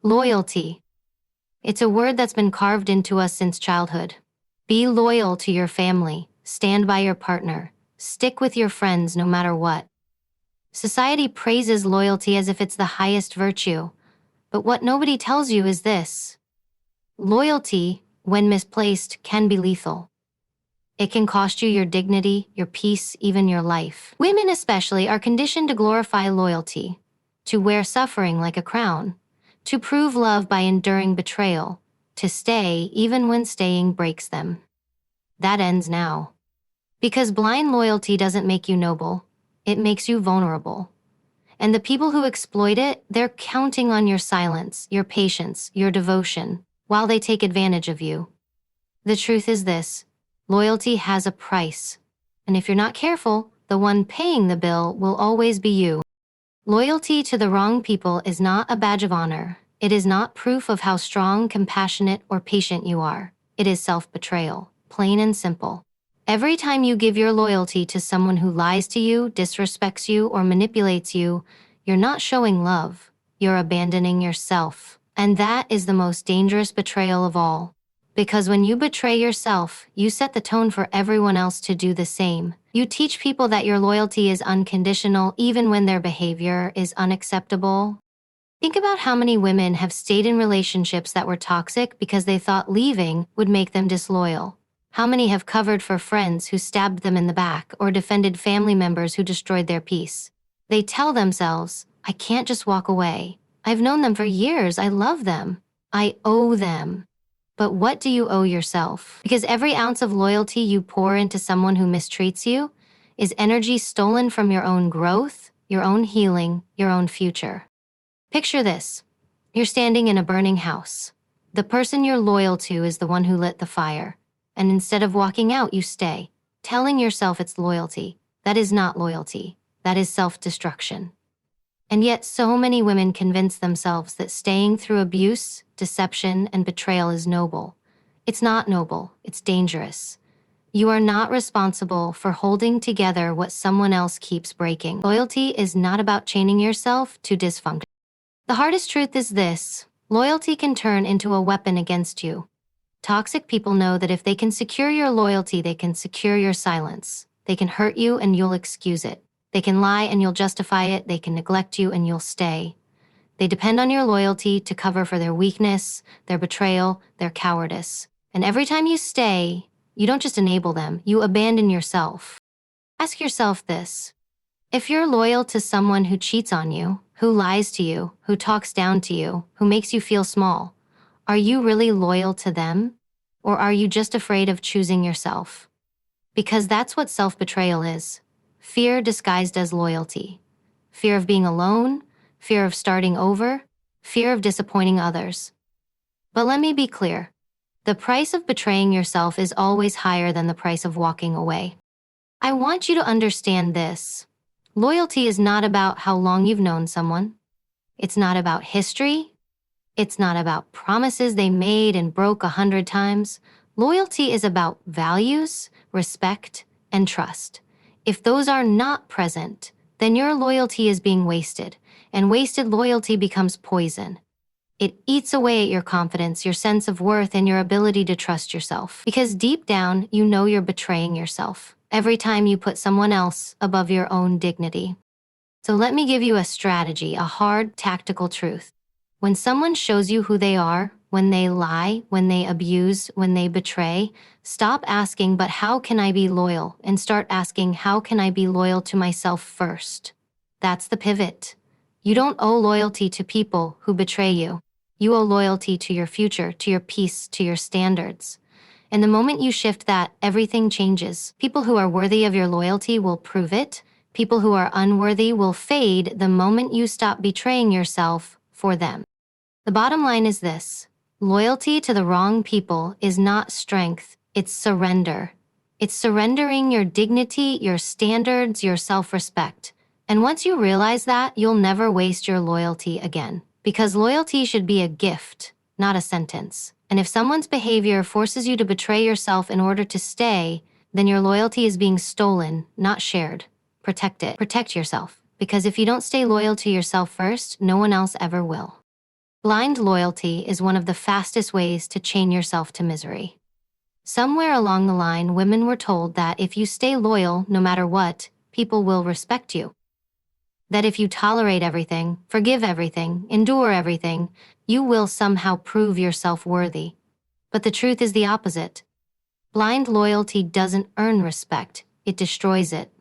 Loyalty. It's a word that's been carved into us since childhood. Be loyal to your family, stand by your partner, stick with your friends no matter what. Society praises loyalty as if it's the highest virtue, but what nobody tells you is this. Loyalty, when misplaced, can be lethal. It can cost you your dignity, your peace, even your life. Women especially are conditioned to glorify loyalty, to wear suffering like a crown, to prove love by enduring betrayal, to stay even when staying breaks them. That ends now. Because blind loyalty doesn't make you noble, it makes you vulnerable. And the people who exploit it, they're counting on your silence, your patience, your devotion, while they take advantage of you. The truth is this. Loyalty has a price. And if you're not careful, the one paying the bill will always be you. Loyalty to the wrong people is not a badge of honor. It is not proof of how strong, compassionate, or patient you are. It is self-betrayal, plain and simple. Every time you give your loyalty to someone who lies to you, disrespects you, or manipulates you, you're not showing love. You're abandoning yourself. And that is the most dangerous betrayal of all. Because when you betray yourself, you set the tone for everyone else to do the same. You teach people that your loyalty is unconditional even when their behavior is unacceptable. Think about how many women have stayed in relationships that were toxic because they thought leaving would make them disloyal. How many have covered for friends who stabbed them in the back or defended family members who destroyed their peace? They tell themselves, I can't just walk away. I've known them for years. I love them. I owe them. But what do you owe yourself? Because every ounce of loyalty you pour into someone who mistreats you is energy stolen from your own growth, your own healing, your own future. Picture this. You're standing in a burning house. The person you're loyal to is the one who lit the fire. And instead of walking out, you stay, telling yourself it's loyalty. That is not loyalty. That is self-destruction. And yet so many women convince themselves that staying through abuse, deception, and betrayal is noble. It's not noble, it's dangerous. You are not responsible for holding together what someone else keeps breaking. Loyalty is not about chaining yourself to dysfunction. The hardest truth is this: loyalty can turn into a weapon against you. Toxic people know that if they can secure your loyalty, they can secure your silence. They can hurt you and you'll excuse it. They can lie and you'll justify it. They can neglect you and you'll stay. They depend on your loyalty to cover for their weakness, their betrayal, their cowardice. And every time you stay, you don't just enable them, you abandon yourself. Ask yourself this. If you're loyal to someone who cheats on you, who lies to you, who talks down to you, who makes you feel small, are you really loyal to them? Or are you just afraid of choosing yourself? Because that's what self-betrayal is. Fear disguised as loyalty. Fear of being alone, fear of starting over, fear of disappointing others. But let me be clear. The price of betraying yourself is always higher than the price of walking away. I want you to understand this. Loyalty is not about how long you've known someone. It's not about history. It's not about promises they made and broke 100 times. Loyalty is about values, respect, and trust. If those are not present, then your loyalty is being wasted, and wasted loyalty becomes poison. It eats away at your confidence, your sense of worth, and your ability to trust yourself. Because deep down, you know you're betraying yourself every time you put someone else above your own dignity. So let me give you a strategy, a hard, tactical truth. When someone shows you who they are, when they lie, when they abuse, when they betray, stop asking, but how can I be loyal? And start asking, how can I be loyal to myself first? That's the pivot. You don't owe loyalty to people who betray you. You owe loyalty to your future, to your peace, to your standards. And the moment you shift that, everything changes. People who are worthy of your loyalty will prove it. People who are unworthy will fade the moment you stop betraying yourself for them. The bottom line is this. Loyalty to the wrong people is not strength, it's surrender. It's surrendering your dignity, your standards, your self-respect. And once you realize that, you'll never waste your loyalty again. Because loyalty should be a gift, not a sentence. And if someone's behavior forces you to betray yourself in order to stay, then your loyalty is being stolen, not shared. Protect it. Protect yourself. Because if you don't stay loyal to yourself first, no one else ever will. Blind loyalty is one of the fastest ways to chain yourself to misery. Somewhere along the line, women were told that if you stay loyal no matter what, people will respect you. That if you tolerate everything, forgive everything, endure everything, you will somehow prove yourself worthy. But the truth is the opposite. Blind loyalty doesn't earn respect, it destroys it.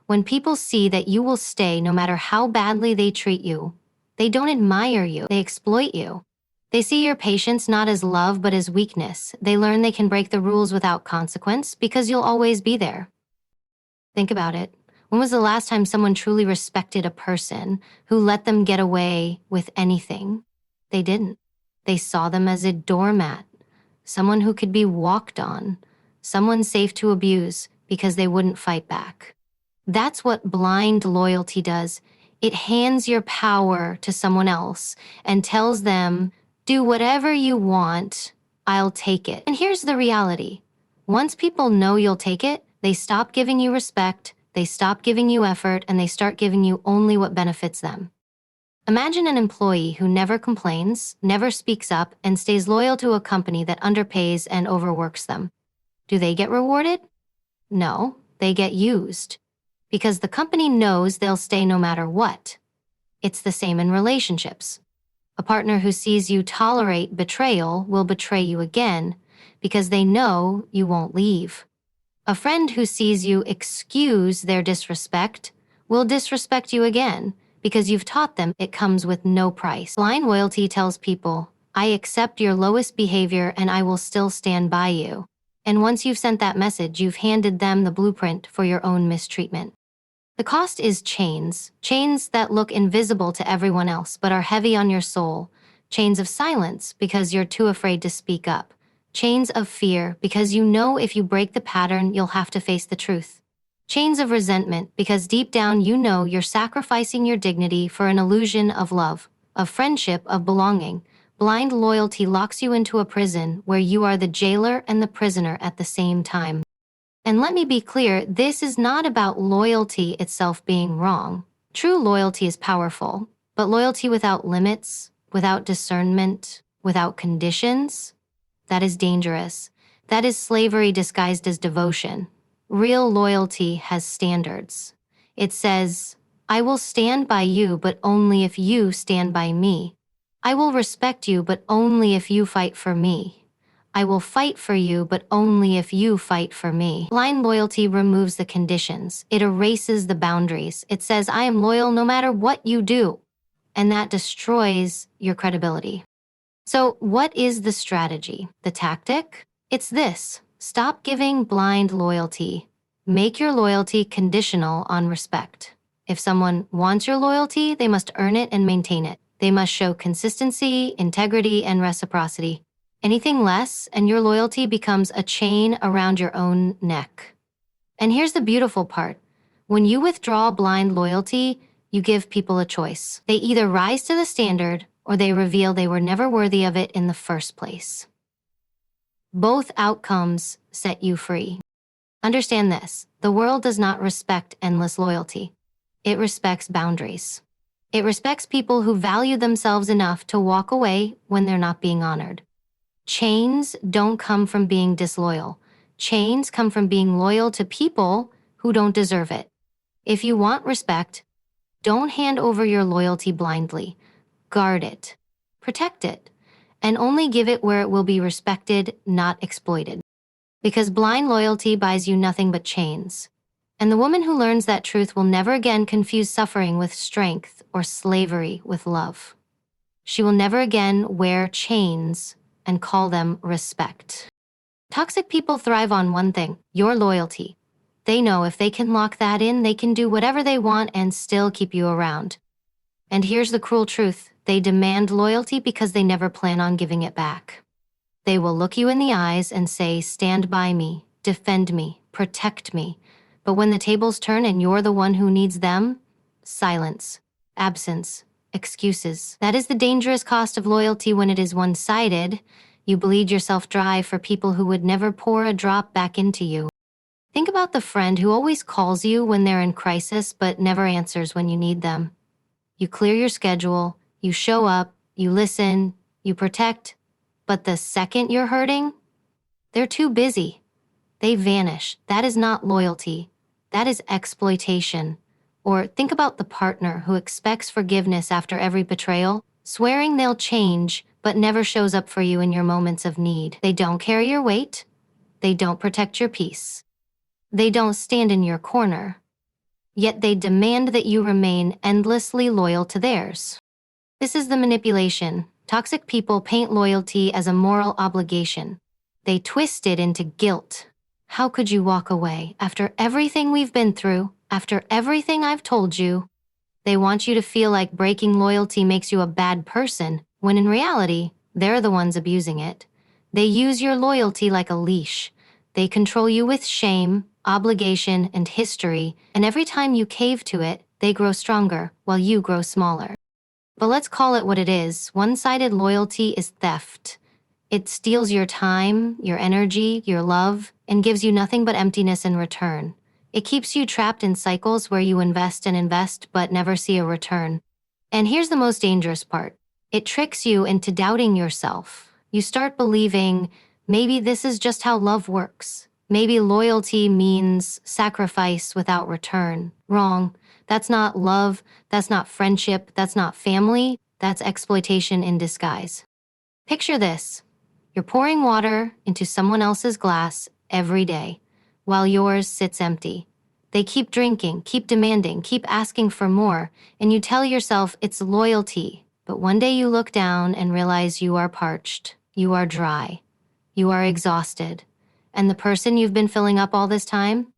When people see that you will stay no matter how badly they treat you, they don't admire you, they exploit you. They see your patience not as love but as weakness. They learn they can break the rules without consequence because you'll always be there. Think about it. When was the last time someone truly respected a person who let them get away with anything? They didn't. They saw them as a doormat, someone who could be walked on, someone safe to abuse because they wouldn't fight back. That's what blind loyalty does. It hands your power to someone else and tells them, do whatever you want, I'll take it. And here's the reality. Once people know you'll take it, they stop giving you respect, they stop giving you effort, and they start giving you only what benefits them. Imagine an employee who never complains, never speaks up, and stays loyal to a company that underpays and overworks them. Do they get rewarded? No, they get used. Because the company knows they'll stay no matter what. It's the same in relationships. A partner who sees you tolerate betrayal will betray you again because they know you won't leave. A friend who sees you excuse their disrespect will disrespect you again because you've taught them it comes with no price. Blind loyalty tells people, I accept your lowest behavior and I will still stand by you. And once you've sent that message, you've handed them the blueprint for your own mistreatment. The cost is chains that look invisible to everyone else but are heavy on your soul, chains of silence because you're too afraid to speak up, chains of fear because you know if you break the pattern, you'll have to face the truth, chains of resentment because deep down you know you're sacrificing your dignity for an illusion of love, of friendship, of belonging. Blind loyalty locks you into a prison where you are the jailer and the prisoner at the same time. And let me be clear, this is not about loyalty itself being wrong. True loyalty is powerful, but loyalty without limits, without discernment, without conditions, that is dangerous. That is slavery disguised as devotion. Real loyalty has standards. It says, I will stand by you, but only if you stand by me. I will respect you, but only if you fight for me. I will fight for you, but only if you fight for me. Blind loyalty removes the conditions. It erases the boundaries. It says, I am loyal no matter what you do. And that destroys your credibility. So what is the strategy? The tactic? It's this. Stop giving blind loyalty. Make your loyalty conditional on respect. If someone wants your loyalty, they must earn it and maintain it. They must show consistency, integrity, and reciprocity. Anything less, and your loyalty becomes a chain around your own neck. And here's the beautiful part. When you withdraw blind loyalty, you give people a choice. They either rise to the standard, or they reveal they were never worthy of it in the first place. Both outcomes set you free. Understand this, the world does not respect endless loyalty. It respects boundaries. It respects people who value themselves enough to walk away when they're not being honored. Chains don't come from being disloyal. Chains come from being loyal to people who don't deserve it. If you want respect, don't hand over your loyalty blindly. Guard it, protect it, and only give it where it will be respected, not exploited. Because blind loyalty buys you nothing but chains. And the woman who learns that truth will never again confuse suffering with strength or slavery with love. She will never again wear chains and call them respect. Toxic people thrive on one thing, your loyalty. They know if they can lock that in, they can do whatever they want and still keep you around. And here's the cruel truth. They demand loyalty because they never plan on giving it back. They will look you in the eyes and say, stand by me, defend me, protect me. But when the tables turn and you're the one who needs them, silence, absence, excuses. That is the dangerous cost of loyalty when it is one-sided. You bleed yourself dry for people who would never pour a drop back into you. Think about the friend who always calls you when they're in crisis but never answers when you need them. You clear your schedule, you show up, You listen, you protect, but the second you're hurting, they're too busy. They vanish. That is not loyalty. That is exploitation. Or think about the partner who expects forgiveness after every betrayal, swearing they'll change, but never shows up for you in your moments of need. They don't carry your weight. They don't protect your peace. They don't stand in your corner. Yet they demand that you remain endlessly loyal to theirs. This is the manipulation. Toxic people paint loyalty as a moral obligation. They twist it into guilt. How could you walk away after everything we've been through, after everything I've told you? They want you to feel like breaking loyalty makes you a bad person, when in reality, they're the ones abusing it. They use your loyalty like a leash. They control you with shame, obligation, and history, and every time you cave to it, they grow stronger, while you grow smaller. But let's call it what it is. One-sided loyalty is theft. It steals your time, your energy, your love, and gives you nothing but emptiness in return. It keeps you trapped in cycles where you invest and invest but never see a return. And here's the most dangerous part. It tricks you into doubting yourself. You start believing, maybe this is just how love works. Maybe loyalty means sacrifice without return. Wrong. That's not love. That's not friendship. That's not family. That's exploitation in disguise. Picture this. You're pouring water into someone else's glass every day, while yours sits empty. They keep drinking, keep demanding, keep asking for more, and you tell yourself it's loyalty. But one day you look down and realize you are parched, you are dry, you are exhausted. And the person you've been filling up all this time,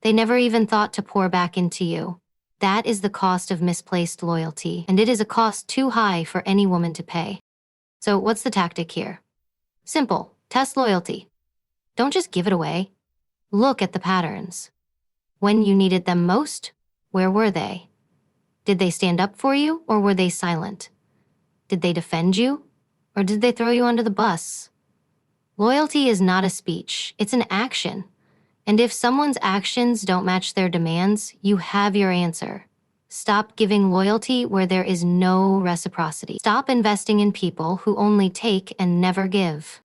they never even thought to pour back into you. That is the cost of misplaced loyalty, and it is a cost too high for any woman to pay. So what's the tactic here? Simple. Test loyalty. Don't just give it away. Look at the patterns. When you needed them most, where were they? Did they stand up for you, or were they silent? Did they defend you, or did they throw you under the bus? Loyalty is not a speech, it's an action. And if someone's actions don't match their demands, you have your answer. Stop giving loyalty where there is no reciprocity. Stop investing in people who only take and never give.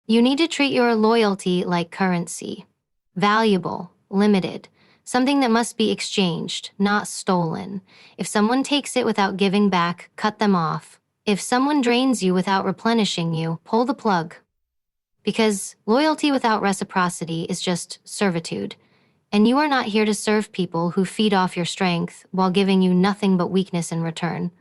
You need to treat your loyalty like currency. Valuable, limited, something that must be exchanged, not stolen. If someone takes it without giving back, cut them off. If someone drains you without replenishing you, pull the plug. Because loyalty without reciprocity is just servitude. And you are not here to serve people who feed off your strength while giving you nothing but weakness in return.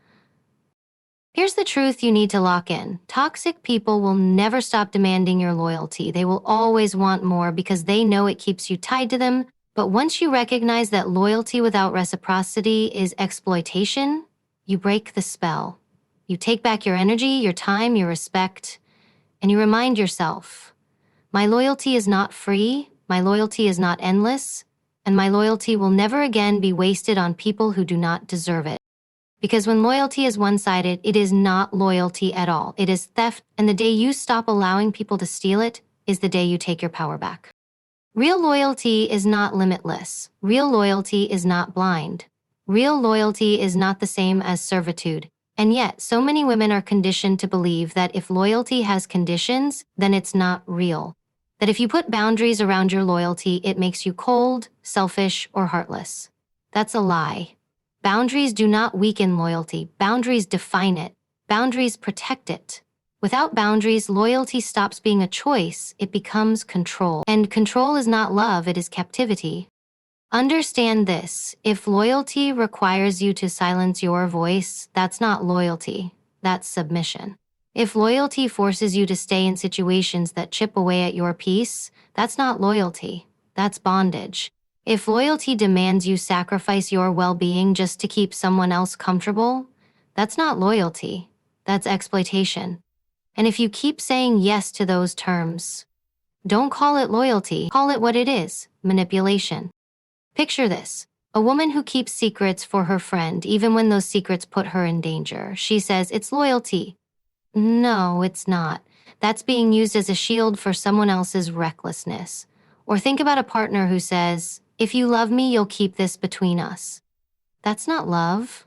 Here's the truth you need to lock in. Toxic people will never stop demanding your loyalty. They will always want more because they know it keeps you tied to them. But once you recognize that loyalty without reciprocity is exploitation, you break the spell. You take back your energy, your time, your respect, and you remind yourself, my loyalty is not free, my loyalty is not endless, and my loyalty will never again be wasted on people who do not deserve it. Because when loyalty is one-sided, it is not loyalty at all. It is theft, and the day you stop allowing people to steal it is the day you take your power back. Real loyalty is not limitless. Real loyalty is not blind. Real loyalty is not the same as servitude. And yet, so many women are conditioned to believe that if loyalty has conditions, then it's not real. That if you put boundaries around your loyalty, it makes you cold, selfish, or heartless. That's a lie. Boundaries do not weaken loyalty. Boundaries define it. Boundaries protect it. Without boundaries, loyalty stops being a choice. It becomes control. And control is not love, it is captivity. Understand this. If loyalty requires you to silence your voice, that's not loyalty. That's submission. If loyalty forces you to stay in situations that chip away at your peace, that's not loyalty. That's bondage. If loyalty demands you sacrifice your well-being just to keep someone else comfortable, that's not loyalty. That's exploitation. And if you keep saying yes to those terms, don't call it loyalty. Call it what it is, manipulation. Picture this. A woman who keeps secrets for her friend, even when those secrets put her in danger. She says it's loyalty. No, it's not. That's being used as a shield for someone else's recklessness. Or think about a partner who says, if you love me, you'll keep this between us. That's not love.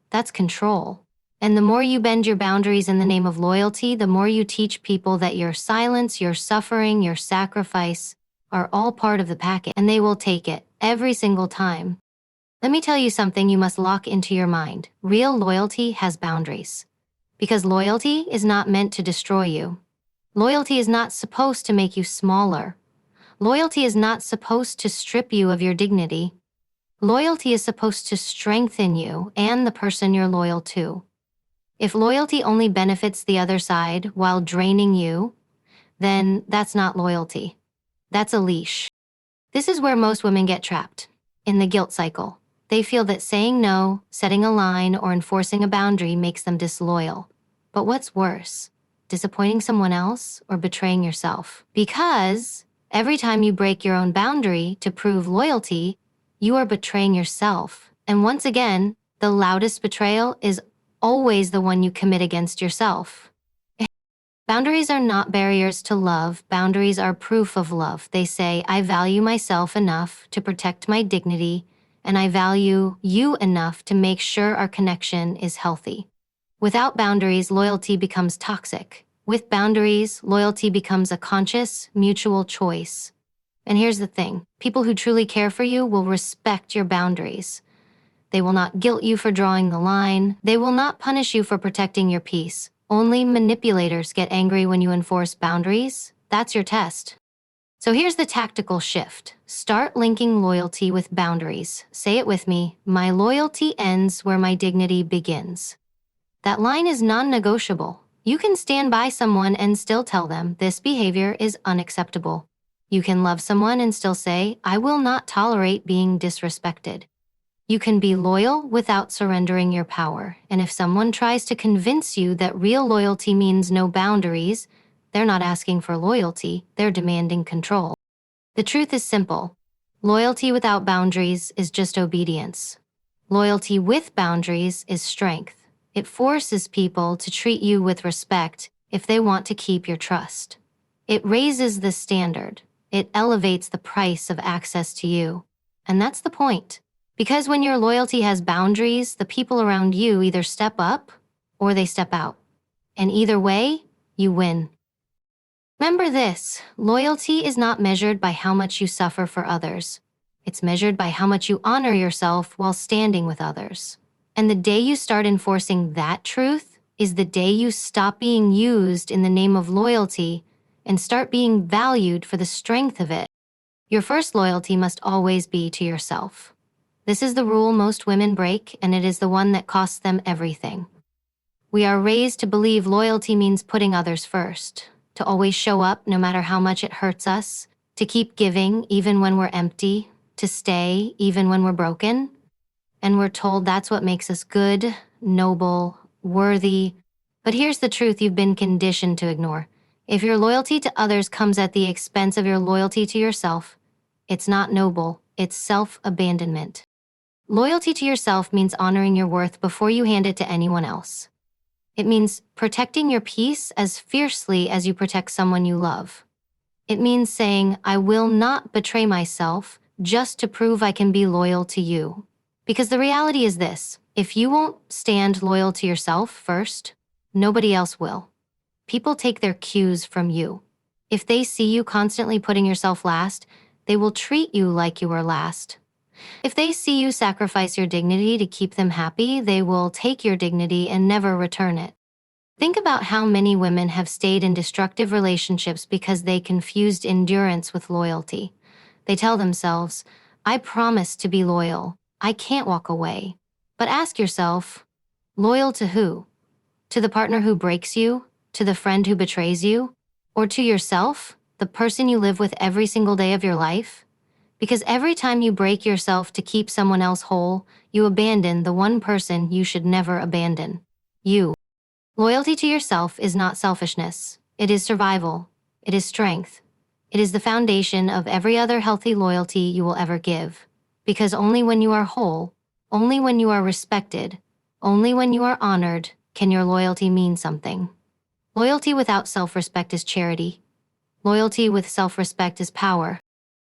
That's control. And the more you bend your boundaries in the name of loyalty, the more you teach people that your silence, your suffering, your sacrifice are all part of the package, and they will take it every single time. Let me tell you something you must lock into your mind. Real loyalty has boundaries. Because loyalty is not meant to destroy you. Loyalty is not supposed to make you smaller. Loyalty is not supposed to strip you of your dignity. Loyalty is supposed to strengthen you and the person you're loyal to. If loyalty only benefits the other side while draining you, then that's not loyalty. That's a leash. This is where most women get trapped, in the guilt cycle. They feel that saying no, setting a line, or enforcing a boundary makes them disloyal. But what's worse, disappointing someone else or betraying yourself? Because every time you break your own boundary to prove loyalty, you are betraying yourself. And once again, the loudest betrayal is always the one you commit against yourself. Boundaries are not barriers to love. Boundaries are proof of love. They say, I value myself enough to protect my dignity, and I value you enough to make sure our connection is healthy. Without boundaries, loyalty becomes toxic. With boundaries, loyalty becomes a conscious, mutual choice. And here's the thing, people who truly care for you will respect your boundaries. They will not guilt you for drawing the line. They will not punish you for protecting your peace. Only manipulators get angry when you enforce boundaries. That's your test. So here's the tactical shift. Start linking loyalty with boundaries. Say it with me. My loyalty ends where my dignity begins. That line is non-negotiable. You can stand by someone and still tell them this behavior is unacceptable. You can love someone and still say, I will not tolerate being disrespected. You can be loyal without surrendering your power. And if someone tries to convince you that real loyalty means no boundaries, they're not asking for loyalty, they're demanding control. The truth is simple. Loyalty without boundaries is just obedience. Loyalty with boundaries is strength. It forces people to treat you with respect if they want to keep your trust. It raises the standard. It elevates the price of access to you. And that's the point. Because when your loyalty has boundaries, the people around you either step up or they step out. And either way, you win. Remember this, loyalty is not measured by how much you suffer for others. It's measured by how much you honor yourself while standing with others. And the day you start enforcing that truth is the day you stop being used in the name of loyalty and start being valued for the strength of it. Your first loyalty must always be to yourself. This is the rule most women break, and it is the one that costs them everything. We are raised to believe loyalty means putting others first, to always show up no matter how much it hurts us, to keep giving even when we're empty, to stay even when we're broken. And we're told that's what makes us good, noble, worthy. But here's the truth you've been conditioned to ignore. If your loyalty to others comes at the expense of your loyalty to yourself, it's not noble, it's self-abandonment. Loyalty to yourself means honoring your worth before you hand it to anyone else. It means protecting your peace as fiercely as you protect someone you love. It means saying, I will not betray myself just to prove I can be loyal to you. Because the reality is this, if you won't stand loyal to yourself first, nobody else will. People take their cues from you. If they see you constantly putting yourself last, they will treat you like you are last. If they see you sacrifice your dignity to keep them happy, they will take your dignity and never return it. Think about how many women have stayed in destructive relationships because they confused endurance with loyalty. They tell themselves, I promise to be loyal. I can't walk away. But ask yourself, loyal to who? To the partner who breaks you? To the friend who betrays you? Or to yourself, the person you live with every single day of your life? Because every time you break yourself to keep someone else whole, you abandon the one person you should never abandon. You. Loyalty to yourself is not selfishness. It is survival. It is strength. It is the foundation of every other healthy loyalty you will ever give. Because only when you are whole, only when you are respected, only when you are honored, can your loyalty mean something. Loyalty without self-respect is charity. Loyalty with self-respect is power.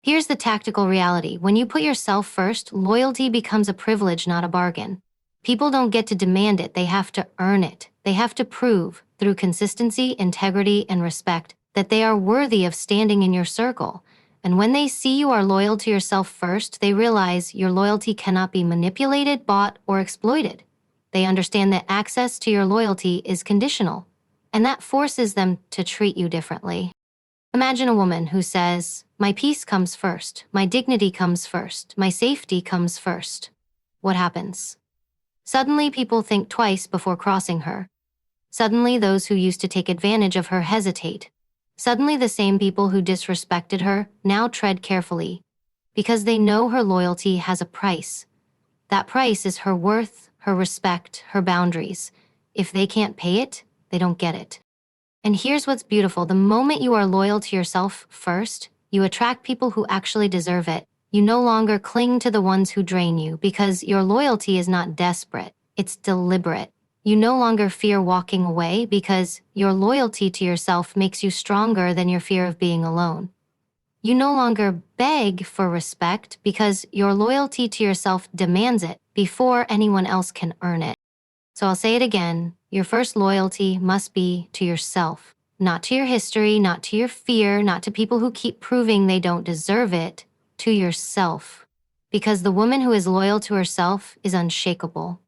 Here's the tactical reality. When you put yourself first, loyalty becomes a privilege, not a bargain. People don't get to demand it, they have to earn it. They have to prove, through consistency, integrity, and respect, that they are worthy of standing in your circle. And when they see you are loyal to yourself first, they realize your loyalty cannot be manipulated, bought, or exploited. They understand that access to your loyalty is conditional, and that forces them to treat you differently. Imagine a woman who says, "My peace comes first, my dignity comes first, my safety comes first." What happens? Suddenly, people think twice before crossing her. Suddenly, those who used to take advantage of her hesitate. Suddenly, the same people who disrespected her now tread carefully, because they know her loyalty has a price. That price is her worth, her respect, her boundaries. If they can't pay it, they don't get it. And here's what's beautiful. The moment you are loyal to yourself first, you attract people who actually deserve it. You no longer cling to the ones who drain you because your loyalty is not desperate, it's deliberate. You no longer fear walking away because your loyalty to yourself makes you stronger than your fear of being alone. You no longer beg for respect because your loyalty to yourself demands it before anyone else can earn it. So I'll say it again, your first loyalty must be to yourself, not to your history, not to your fear, not to people who keep proving they don't deserve it, to yourself. Because the woman who is loyal to herself is unshakable.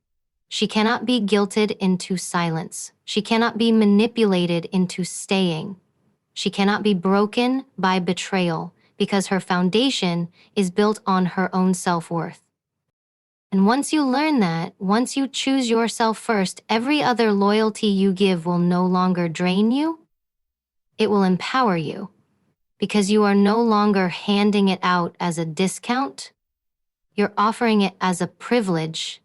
She cannot be guilted into silence. She cannot be manipulated into staying. She cannot be broken by betrayal because her foundation is built on her own self-worth. And once you learn that, once you choose yourself first, every other loyalty you give will no longer drain you. It will empower you because you are no longer handing it out as a discount. You're offering it as a privilege,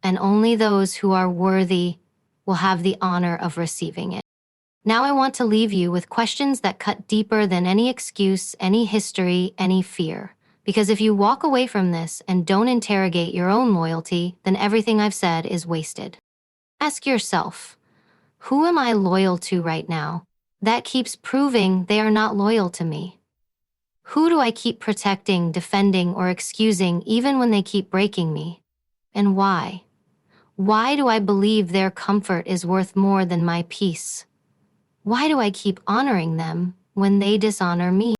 and only those who are worthy will have the honor of receiving it. Now I want to leave you with questions that cut deeper than any excuse, any history, any fear. Because if you walk away from this and don't interrogate your own loyalty, then everything I've said is wasted. Ask yourself, who am I loyal to right now that keeps proving they are not loyal to me? Who do I keep protecting, defending, or excusing even when they keep breaking me? And why? Why do I believe their comfort is worth more than my peace? Why do I keep honoring them when they dishonor me?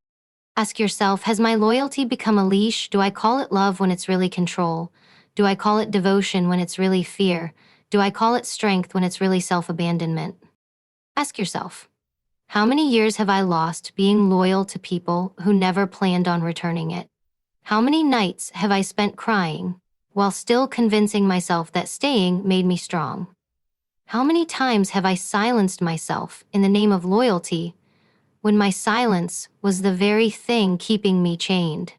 Ask yourself, has my loyalty become a leash? Do I call it love when it's really control? Do I call it devotion when it's really fear? Do I call it strength when it's really self-abandonment? Ask yourself, how many years have I lost being loyal to people who never planned on returning it? How many nights have I spent crying while still convincing myself that staying made me strong? How many times have I silenced myself in the name of loyalty when my silence was the very thing keeping me chained?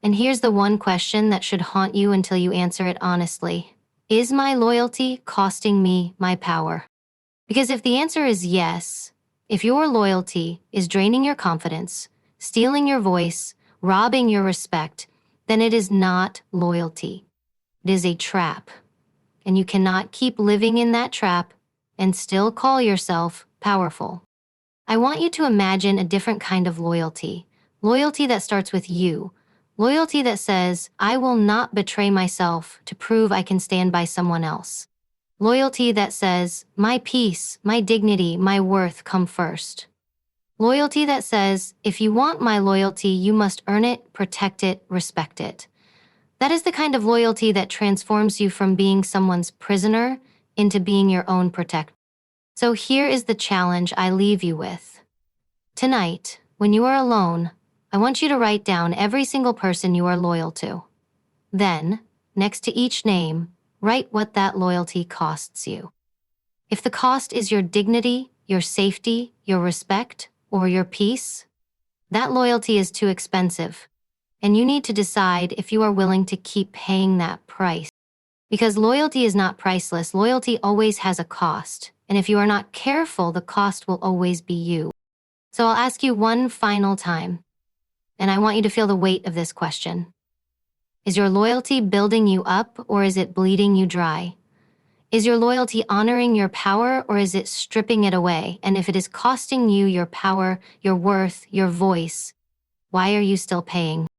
And here's the one question that should haunt you until you answer it honestly. Is my loyalty costing me my power? Because if the answer is yes, if your loyalty is draining your confidence, stealing your voice, robbing your respect, then it is not loyalty. It is a trap. And you cannot keep living in that trap and still call yourself powerful. I want you to imagine a different kind of loyalty. Loyalty that starts with you. Loyalty that says, I will not betray myself to prove I can stand by someone else. Loyalty that says, my peace, my dignity, my worth come first. Loyalty that says, if you want my loyalty, you must earn it, protect it, respect it. That is the kind of loyalty that transforms you from being someone's prisoner into being your own protector. So here is the challenge I leave you with. Tonight, when you are alone, I want you to write down every single person you are loyal to. Then, next to each name, write what that loyalty costs you. If the cost is your dignity, your safety, your respect, or your peace, that loyalty is too expensive. And you need to decide if you are willing to keep paying that price. Because loyalty is not priceless. Loyalty always has a cost. And if you are not careful, the cost will always be you. So I'll ask you one final time, and I want you to feel the weight of this question. Is your loyalty building you up, or is it bleeding you dry? Is your loyalty honoring your power, or is it stripping it away? And if it is costing you your power, your worth, your voice, why are you still paying?